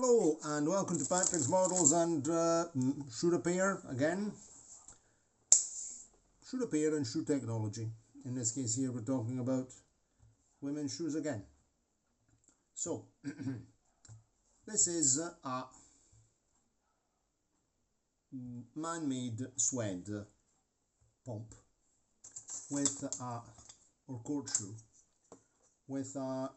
Hello and welcome to Patrick's Models and Shoe Repair again. Shoe Repair and Shoe Technology. In this case here we're talking about women's shoes again. So, this is a man-made suede pump with or court shoe with a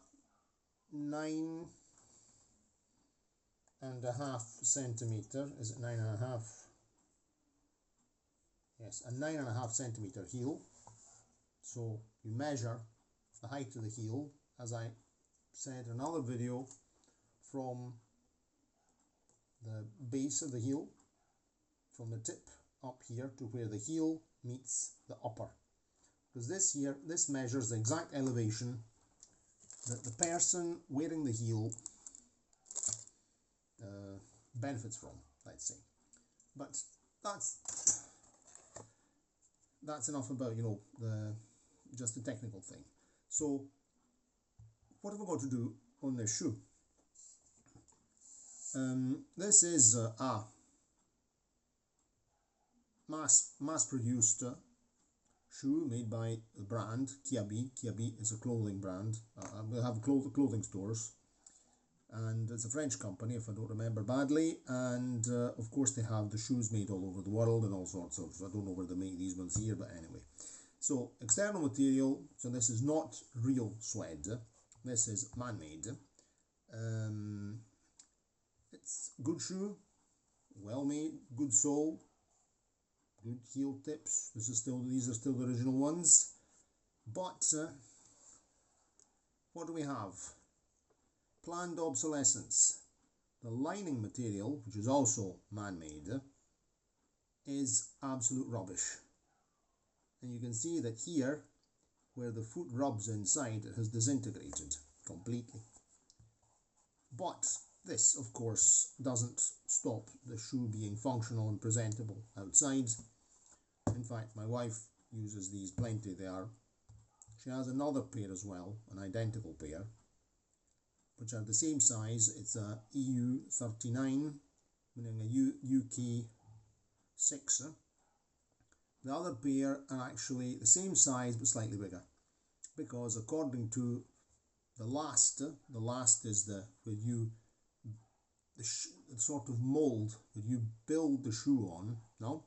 9.5 centimeter, is it 9.5? Yes, a 9.5 centimeter heel. So you measure the height of the heel, as I said in another video, from the base of the heel, from the tip up here to where the heel meets the upper. Because this measures the exact elevation that the person wearing the heel benefits from, let's say. But that's enough about, just the technical thing. So what have we got to do on this shoe? This is a mass-produced shoe made by the brand Kiabi. Kiabi is a clothing brand. They have clothing stores, and it's a French company if I don't remember badly, and of course they have the shoes made all over the world and all sorts of, I don't know where they make these ones here, but anyway. So external material, so this is not real suede, this is man-made. It's good shoe, well made, good sole, good heel tips. These are still the original ones, but what do we have? Planned obsolescence. The lining material, which is also man-made, is absolute rubbish. And you can see that here, where the foot rubs inside, it has disintegrated completely. But this, of course, doesn't stop the shoe being functional and presentable outside. In fact, my wife uses these plenty. She has another pair as well, an identical pair, which are the same size. It's a EU 39, meaning a UK 6. The other pair are actually the same size but slightly bigger, because according to the last is the sort of mold that you build the shoe on. No,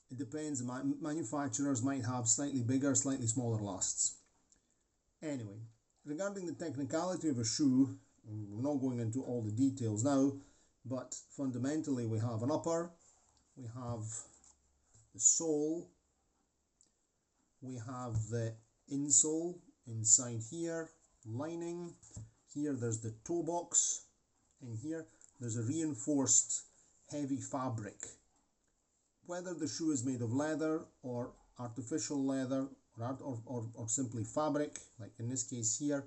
it depends. Manufacturers might have slightly bigger, slightly smaller lasts. Anyway, regarding the technicality of a shoe, we're not going into all the details now, but fundamentally we have an upper, we have the sole, we have the insole inside here, lining, here there's the toe box, and here there's a reinforced heavy fabric. Whether the shoe is made of leather or artificial leather or simply fabric, like in this case here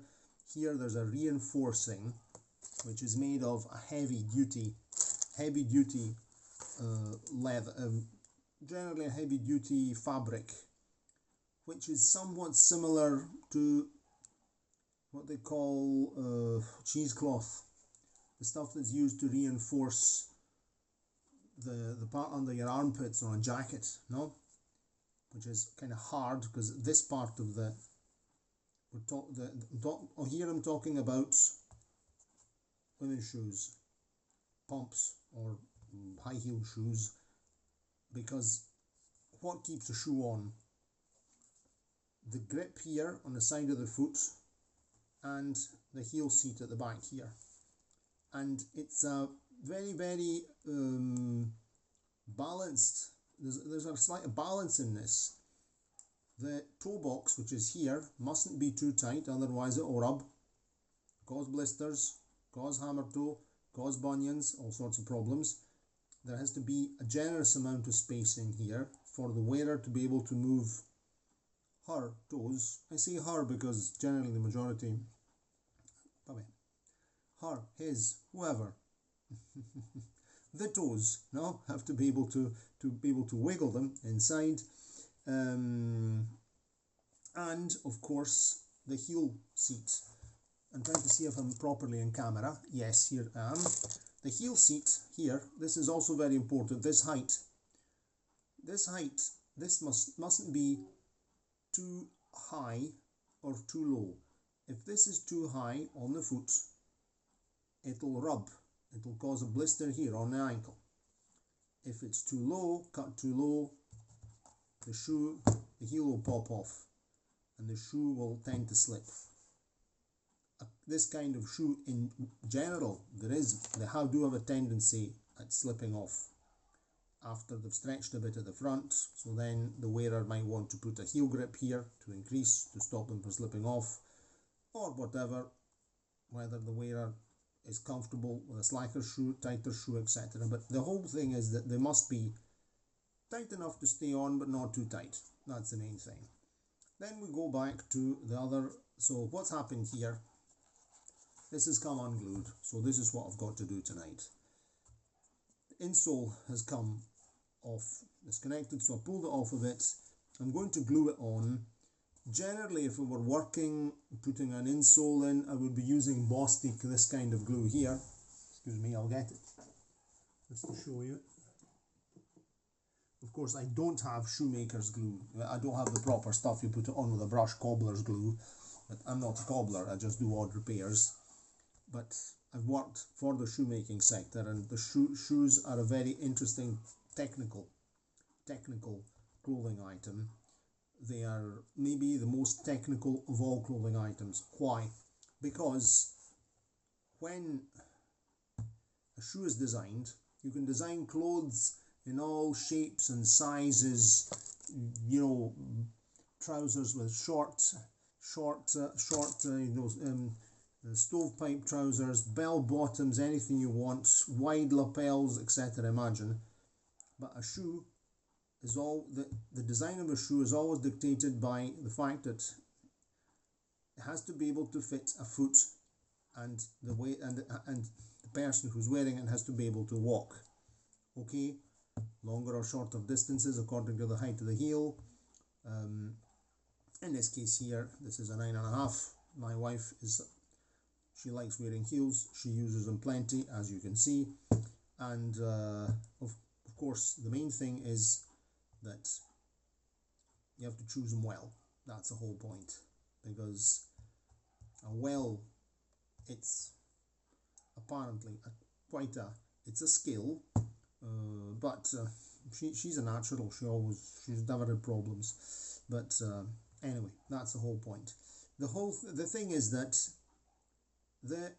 there's a reinforcing which is made of a heavy duty leather, generally a heavy duty fabric, which is somewhat similar to what they call cheesecloth, the stuff that's used to reinforce the part under your armpits on a jacket, no? Which is kind of hard, because this part of here I'm talking about women's shoes, pumps or high heel shoes, because what keeps the shoe on? The grip here on the side of the foot and the heel seat at the back here. And it's a very, very balanced. There's a slight balance in this. The toe box, which is here, mustn't be too tight, otherwise it will rub, cause blisters, cause hammer toe, cause bunions, all sorts of problems. There has to be a generous amount of space in here for the wearer to be able to move her toes. I say her because generally the majority, her, his, whoever, the toes, no, have to be able to wiggle them inside, and of course the heel seat. I'm trying to see if I'm properly in camera. Yes, here I am. The heel seat here, this is also very important. This height, this mustn't be too high or too low. If this is too high on the foot, it'll rub. It'll cause a blister here on the ankle. If it's too low, cut too low, the heel will pop off and the shoe will tend to slip. This kind of shoe in general, they do have a tendency at slipping off after they've stretched a bit at the front, so then the wearer might want to put a heel grip here to stop them from slipping off, or whatever, whether the wearer is comfortable with a slacker shoe, tighter shoe, etc. But the whole thing is that they must be tight enough to stay on but not too tight. That's the main thing. Then we go back to the other. So what's happened here, this has come unglued, so this is what I've got to do tonight. The insole has come off, disconnected, so I pulled it off of it. I'm going to glue it on. Generally, if we were working, putting an insole in, I would be using Bostik, this kind of glue here. Excuse me, I'll get it just to show you. Of course, I don't have shoemaker's glue. I don't have the proper stuff. You put it on with a brush, cobbler's glue. But I'm not a cobbler, I just do odd repairs. But I've worked for the shoemaking sector, and the shoes are a very interesting technical clothing item. They are maybe the most technical of all clothing items. Why? Because when a shoe is designed, you can design clothes in all shapes and sizes, you know, trousers with short stovepipe trousers, bell bottoms, anything you want, wide lapels, etc. Imagine. But a shoe is the design of a shoe is always dictated by the fact that it has to be able to fit a foot, and the way and the person who's wearing it has to be able to walk. Okay, longer or shorter distances according to the height of the heel. In this case here, this is a 9.5. My wife she likes wearing heels. She uses them plenty, as you can see. And of course, the main thing is that you have to choose them well. That's the whole point, because it's apparently it's a skill, but she's a natural. She's never had problems. But anyway, that's the whole point. The thing is that the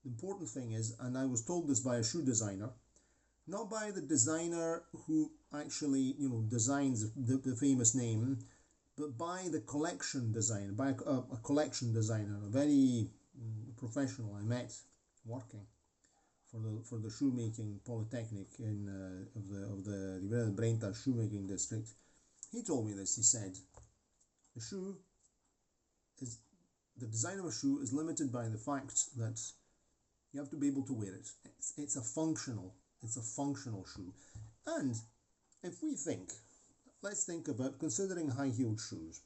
important thing is, and I was told this by a shoe designer, not by the designer who actually designs the famous name, but by the collection designer, by a collection designer, a very professional I met working for the shoemaking polytechnic of the Ribera del Brenta shoemaking district. He told me this. He said the design of a shoe is limited by the fact that you have to be able to wear it. It's a functional shoe. And if let's think about considering high-heeled shoes,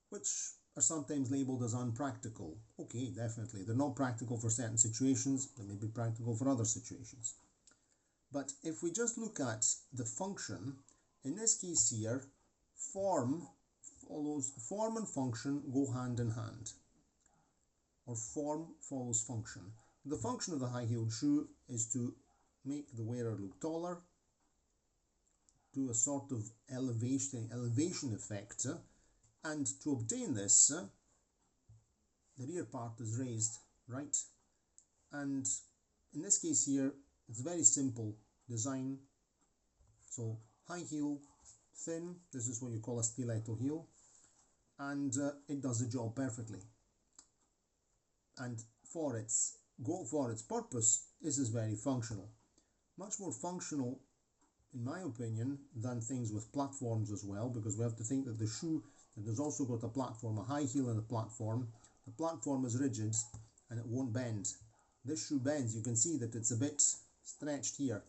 which are sometimes labelled as unpractical. Okay, definitely. They're not practical for certain situations. They may be practical for other situations. But if we just look at the function, in this case here, form and function go hand in hand. Or form follows function. The function of the high-heeled shoe is to make the wearer look taller, do a sort of elevation effect, and to obtain this, the rear part is raised, right? And in this case here, it's a very simple design. So high heel, thin, this is what you call a stiletto heel, and it does the job perfectly. And for its purpose, this is very functional. Much more functional, in my opinion, than things with platforms as well, because we have to think that the shoe that has also got a platform, a high heel and a platform. The platform is rigid and it won't bend. This shoe bends. You can see that it's a bit stretched here.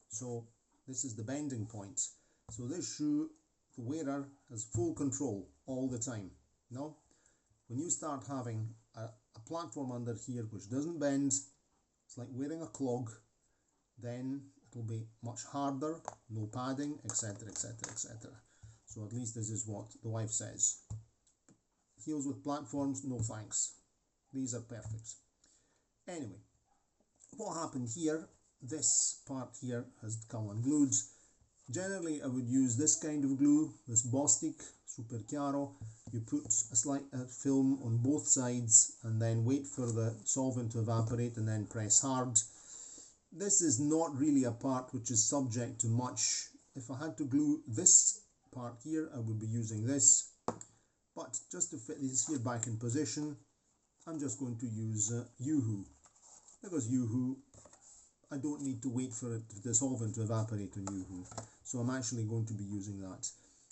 So this is the bending point. So this shoe, the wearer has full control all the time. No? When you start having a platform under here which doesn't bend, it's like wearing a clog, then it'll be much harder, no padding, etc, etc, etc. So at least this is what the wife says. Heels with platforms, no thanks. These are perfect. Anyway, what happened here, this part here has come unglued. Generally I would use this kind of glue, this Bostik Super Chiaro. You put a slight film on both sides and then wait for the solvent to evaporate and then press hard. This is not really a part which is subject to much. If I had to glue this part here, I would be using this. But just to fit this here back in position, I'm just going to use Yoo-Hoo. Because Yoo-Hoo, I don't need to wait for the solvent to evaporate on Yoo-Hoo. So I'm actually going to be using that.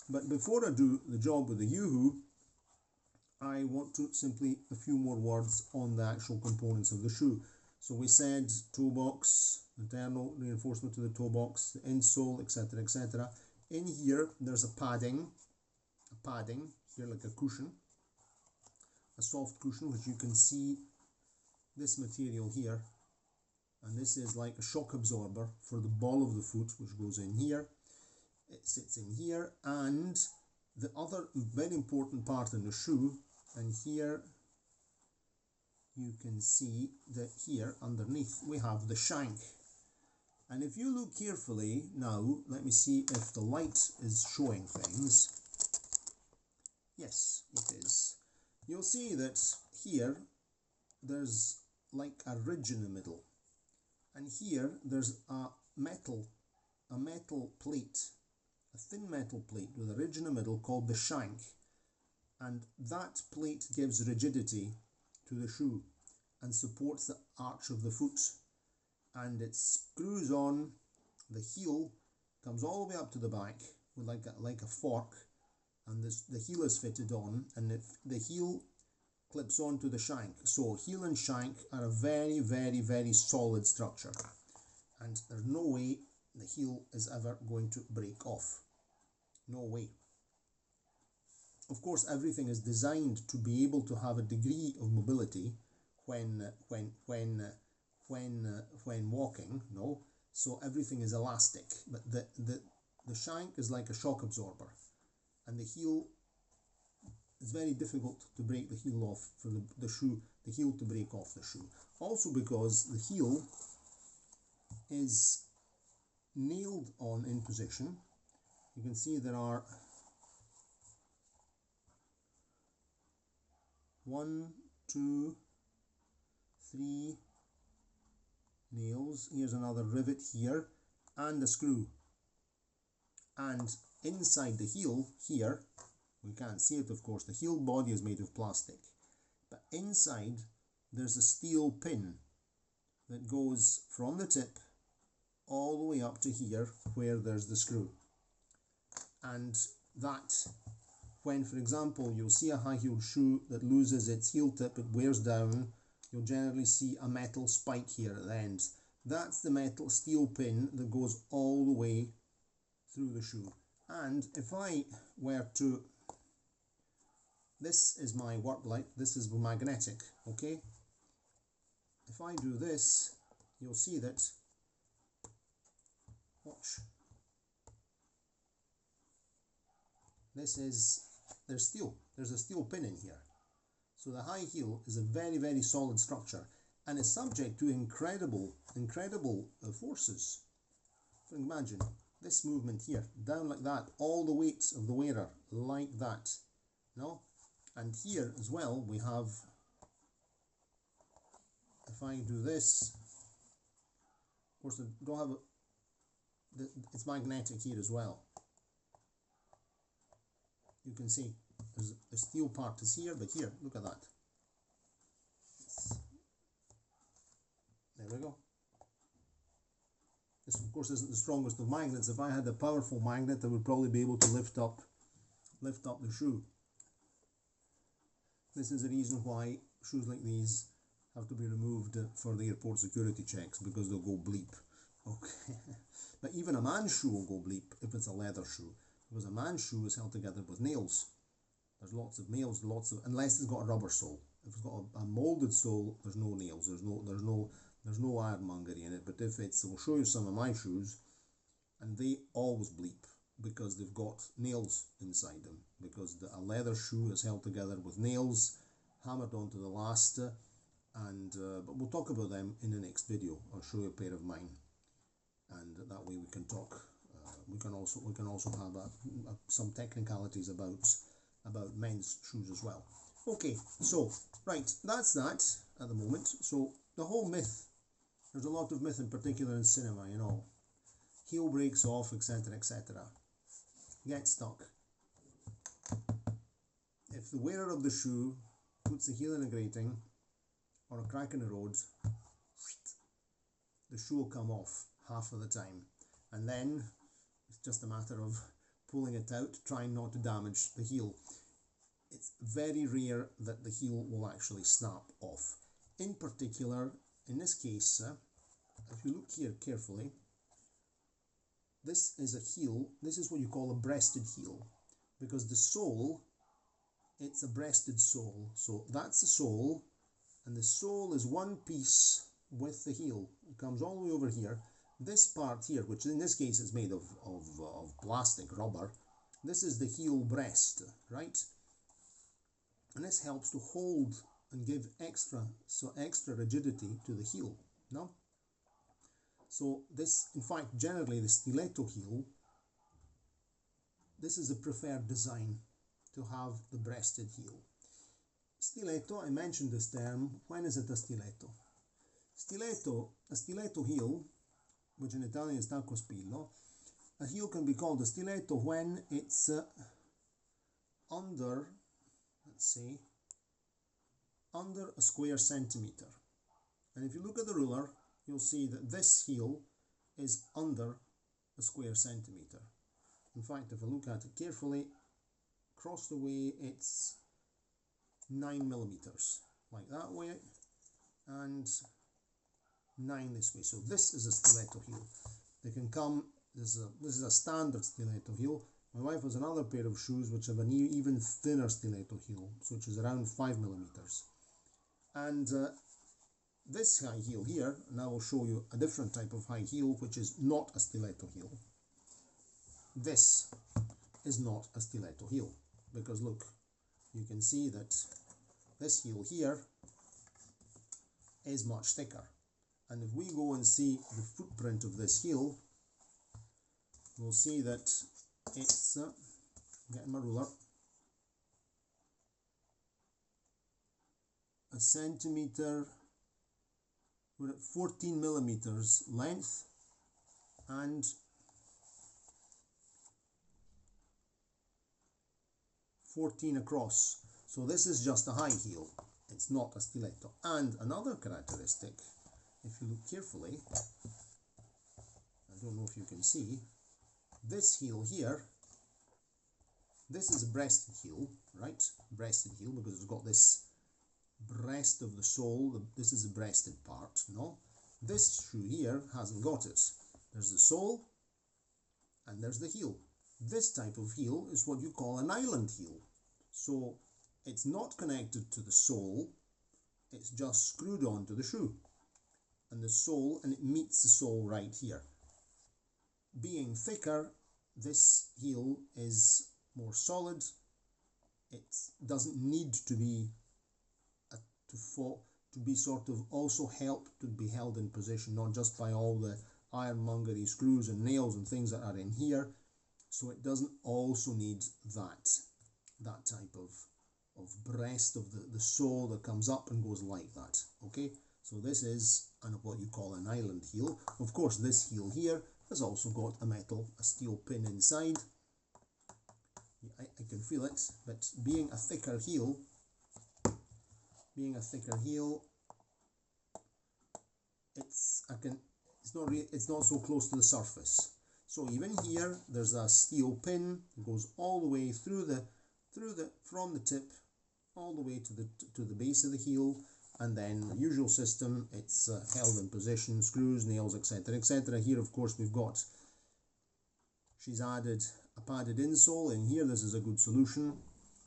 But before I do the job with the Yoo-Hoo, I want to simply a few more words on the actual components of the shoe. So we said toe box, internal reinforcement to the toe box, the insole, etc, etc. In here there's a padding here like a cushion, a soft cushion, which you can see this material here, and this is like a shock absorber for the ball of the foot, which goes in here. It sits in here, and the other very important part in the shoe, and here you can see that here underneath we have the shank. And if you look carefully now, let me see if the light is showing things. Yes, it is. You'll see that here there's like a ridge in the middle, and here there's a metal plate, a thin metal plate with a ridge in the middle called the shank, and that plate gives rigidity to the shoe and supports the arch of the foot, and it screws on. The heel comes all the way up to the back with like a fork, and the heel is fitted on, and the heel clips onto the shank. So heel and shank are a very, very, very solid structure, and there's no way the heel is ever going to break off. No way. Of course, everything is designed to be able to have a degree of mobility when walking. No, so everything is elastic, but the shank is like a shock absorber, and the heel, it's very difficult to break the heel off for the heel to break off the shoe. Also because the heel is nailed on in position. You can see there are 1, 2, 3 nails. Here's another rivet here, and a screw. And inside the heel here, we can't see it of course, the heel body is made of plastic, but inside there's a steel pin that goes from the tip all the way up to here where there's the screw. And that, when for example you'll see a high-heeled shoe that loses its heel tip, it wears down, you'll generally see a metal spike here at the end. That's the metal steel pin that goes all the way through the shoe. And if I were to, this is my work light, this is magnetic, okay? If I do this, you'll see that, watch, this is, there's a steel pin in here. So the high heel is a very, very solid structure, and is subject to incredible forces. So imagine this movement here, down like that, all the weight of the wearer like that, no? And here as well we have, if I do this, of course I don't have it's magnetic here as well. You can see there's the steel part is here, but here, look at that. There we go. This of course isn't the strongest of magnets. If I had a powerful magnet, I would probably be able to lift up the shoe. This is the reason why shoes like these have to be removed for the airport security checks, because they'll go bleep. Okay. But even a man's shoe will go bleep if it's a leather shoe, because a man's shoe is held together with nails. There's lots of nails, unless it's got a rubber sole. If it's got a molded sole, there's no nails. There's no ironmongery in it. But if it's, we'll show you some of my shoes, and they always bleep because they've got nails inside them. Because a leather shoe is held together with nails hammered onto the last. But we'll talk about them in the next video. I'll show you a pair of mine, and that way we can talk. We can also have some technicalities about men's shoes as well. Okay, so right, that's that at the moment. So the whole myth, there's a lot of myth, in particular in cinema, you know, heel breaks off, etc., etc. Get stuck. If the wearer of the shoe puts the heel in a grating or a crack in the road, the shoe will come off half of the time, and then it's just a matter of pulling it out, trying not to damage the heel. It's very rare that the heel will actually snap off. In particular, in this case, if you look here carefully, this is a heel. This is what you call a breasted heel, because the sole, it's a breasted sole. So that's the sole, and the sole is one piece with the heel. It comes all the way over here. This part here, which in this case is made of plastic, rubber, this is the heel breast, right? And this helps to hold and give extra rigidity to the heel. No? So this, in fact, generally the stiletto heel, this is a preferred design to have the breasted heel. Stiletto, I mentioned this term. When is it a stiletto? A stiletto heel, which in Italian is tacco spillo, a heel can be called a stiletto when it's under, let's say, under a square centimeter. And if you look at the ruler, you'll see that this heel is under a square centimeter. In fact, if I look at it carefully, across the way it's 9 millimeters, like that way, and 9 this way. So this is a stiletto heel. They can come, this is a standard stiletto heel. My wife has another pair of shoes which have an even thinner stiletto heel, so which is around 5 millimeters. And this high heel here, and I will show you a different type of high heel which is not a stiletto heel. This is not a stiletto heel, because look, you can see that this heel here is much thicker. And if we go and see the footprint of this heel, we'll see that it's, getting my ruler, a centimeter, we're at 14 millimeters length and 14 across. So this is just a high heel, it's not a stiletto. And another characteristic, if you look carefully, I don't know if you can see, this heel here, this is a breasted heel, right? Breasted heel, because it's got this breast of the sole. This is the breasted part, no? This shoe here hasn't got it. There's the sole and there's the heel. This type of heel is what you call an island heel. So it's not connected to the sole, it's just screwed onto the shoe. And the sole, and it meets the sole right here. Being thicker, this heel is more solid. It doesn't need to be to be sort of also helped to be held in position, not just by all the ironmongery screws and nails and things that are in here. So it doesn't also need that type of breast of the sole that comes up and goes like that. Okay, so this is what you call an island heel. Of course, this heel here has also got a steel pin inside. I can feel it, but being a thicker heel, it's not so close to the surface. So even here, there's a steel pin that goes all the way from the tip all the way to the base of the heel, and then the usual system, it's held in position, screws, nails, etc., etc. Here, of course, she's added a padded insole in here. This is a good solution,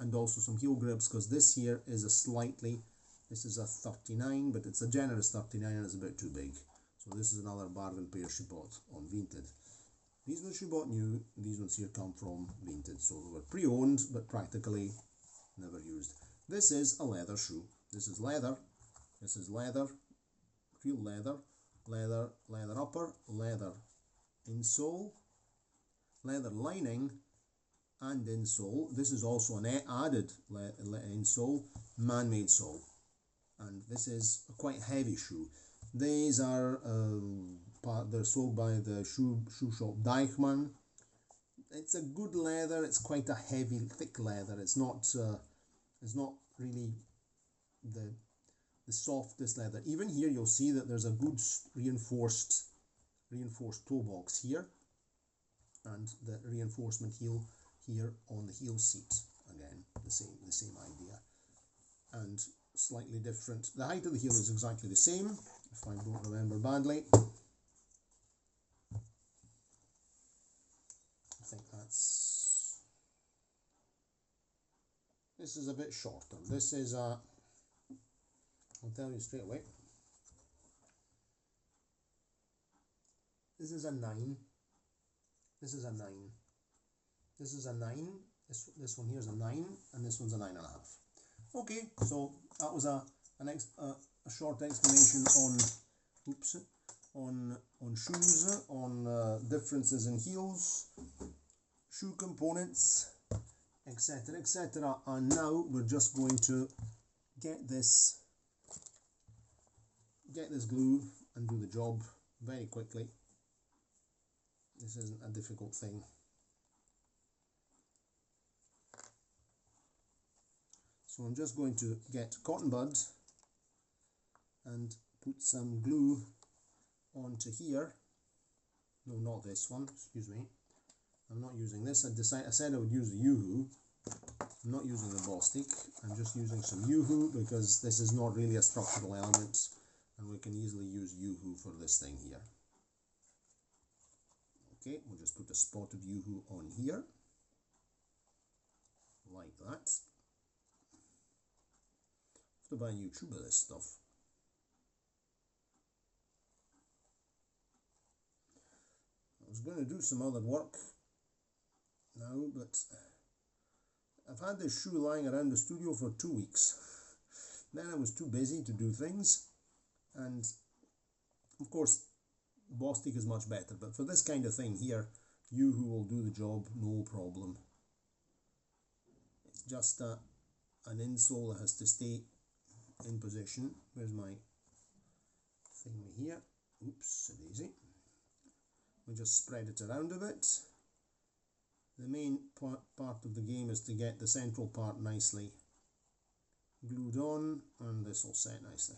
and also some heel grips, because this here is a slightly, this is a 39, but it's a generous 39 and it's a bit too big. So this is another bargain pair she bought on Vinted. These ones she bought new, these ones here come from Vinted, so they were pre-owned but practically never used. This is a leather shoe. This is leather, real leather, leather upper, leather insole, leather lining and insole. This is also an added insole, man-made sole, and this is a quite heavy shoe. These are they're sold by the shoe shop Deichmann. It's a good leather. It's quite a heavy, thick leather. It's not really the softest leather. Even here you'll see that there's a good reinforced toe box here, and the reinforcement heel here on the heel seat. Again, the same idea, and slightly different. The height of the heel is exactly the same, if I don't remember badly. I think this is a bit shorter. This is a, I'll tell you straight away, this is a 9, this is a 9, this is a 9, this one here is a 9, and this one's a 9.5. Okay, so that was a short explanation on shoes, on differences in heels, shoe components, etc, etc. And now we're just going to get this glue and do the job very quickly. This isn't a difficult thing. So I'm just going to get cotton bud and put some glue onto here. No, not this one, excuse me. I'm not using this. I said I would use the Yoo-hoo. I'm not using the Bostik. I'm just using some Yoo-hoo because this is not really a structural element, and we can easily use Yoo-hoo for this thing here. Okay, we'll just put a spot of Yoo-hoo on here, like that. I have to buy a new tube of this stuff. I was going to do some other work now, but I've had this shoe lying around the studio for 2 weeks. Then I was too busy to do things, and of course Bostik is much better, but for this kind of thing here, Yoo-hoo will do the job, no problem. It's just an insole that has to stay in position. Where's my thing here? Oops, a daisy. We just spread it around a bit. The main part of the game is to get the central part nicely glued on, and this will set nicely.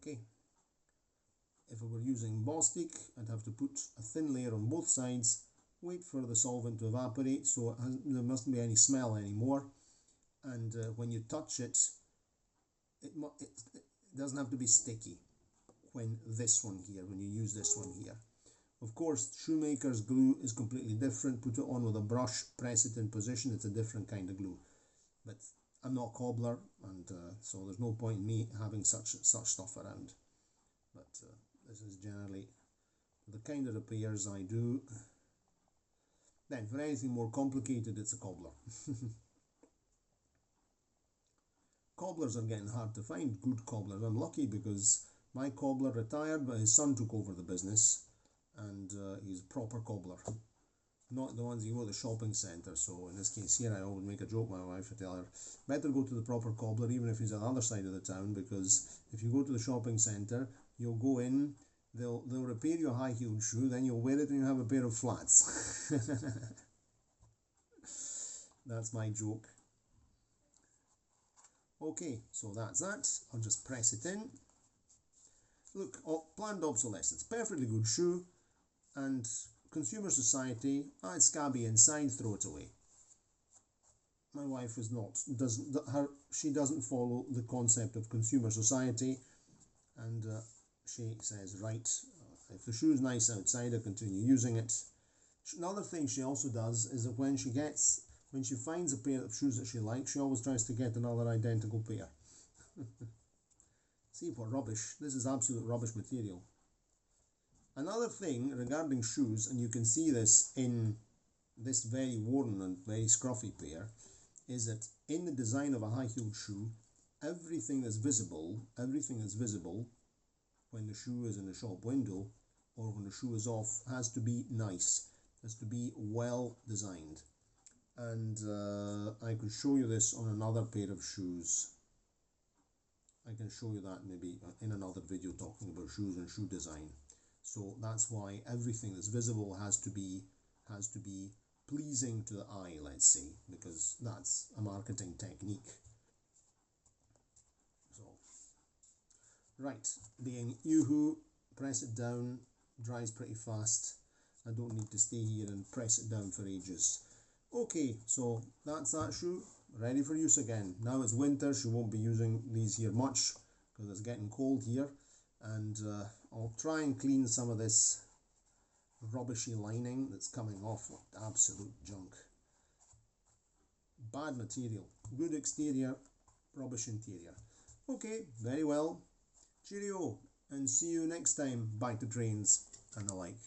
Okay. If I were using Bostik, I'd have to put a thin layer on both sides, wait for the solvent to evaporate so there mustn't be any smell anymore, and when you touch it, it doesn't have to be sticky when you use this one here. Of course, shoemaker's glue is completely different. Put it on with a brush, press it in position, it's a different kind of glue. But I'm not a cobbler, and so there's no point in me having such stuff around. But this is generally the kind of repairs I do. Then for anything more complicated, it's a cobbler. Cobblers are getting hard to find, good cobblers. I'm lucky because my cobbler retired, but his son took over the business, and he's a proper cobbler. Not the ones you go to the shopping centre. So in this case here, I always make a joke with my wife. I tell her, better go to the proper cobbler, even if he's on the other side of the town, because if you go to the shopping centre, you'll go in, they'll repair your high-heeled shoe, then you'll wear it and you'll have a pair of flats. That's my joke. Okay, so that's that. I'll just press it in. Look, planned obsolescence, perfectly good shoe, and consumer society, it's scabby inside, throw it away. My wife is not, she doesn't follow the concept of consumer society, and she says, right, if the shoe is nice outside, I continue using it. Another thing she also does is that when she finds a pair of shoes that she likes, she always tries to get another identical pair. See what rubbish. This is absolute rubbish material. Another thing regarding shoes, and you can see this in this very worn and very scruffy pair, is that in the design of a high-heeled shoe, everything that's visible when the shoe is in the shop window or when the shoe is off has to be nice, has to be well designed. And I could show you this on another pair of shoes. I can show you that maybe in another video talking about shoes and shoe design. So that's why everything that's visible has to be pleasing to the eye, let's say, because that's a marketing technique. So, right, being yoo-hoo, press it down, dries pretty fast. I don't need to stay here and press it down for ages. Okay, so that's that shoe, ready for use again. Now it's winter, she won't be using these here much because it's getting cold here, and I'll try and clean some of this rubbishy lining that's coming off. What absolute junk. Bad material, good exterior, rubbish interior. Okay, very well. Cheerio, and see you next time. Back to trains and the like.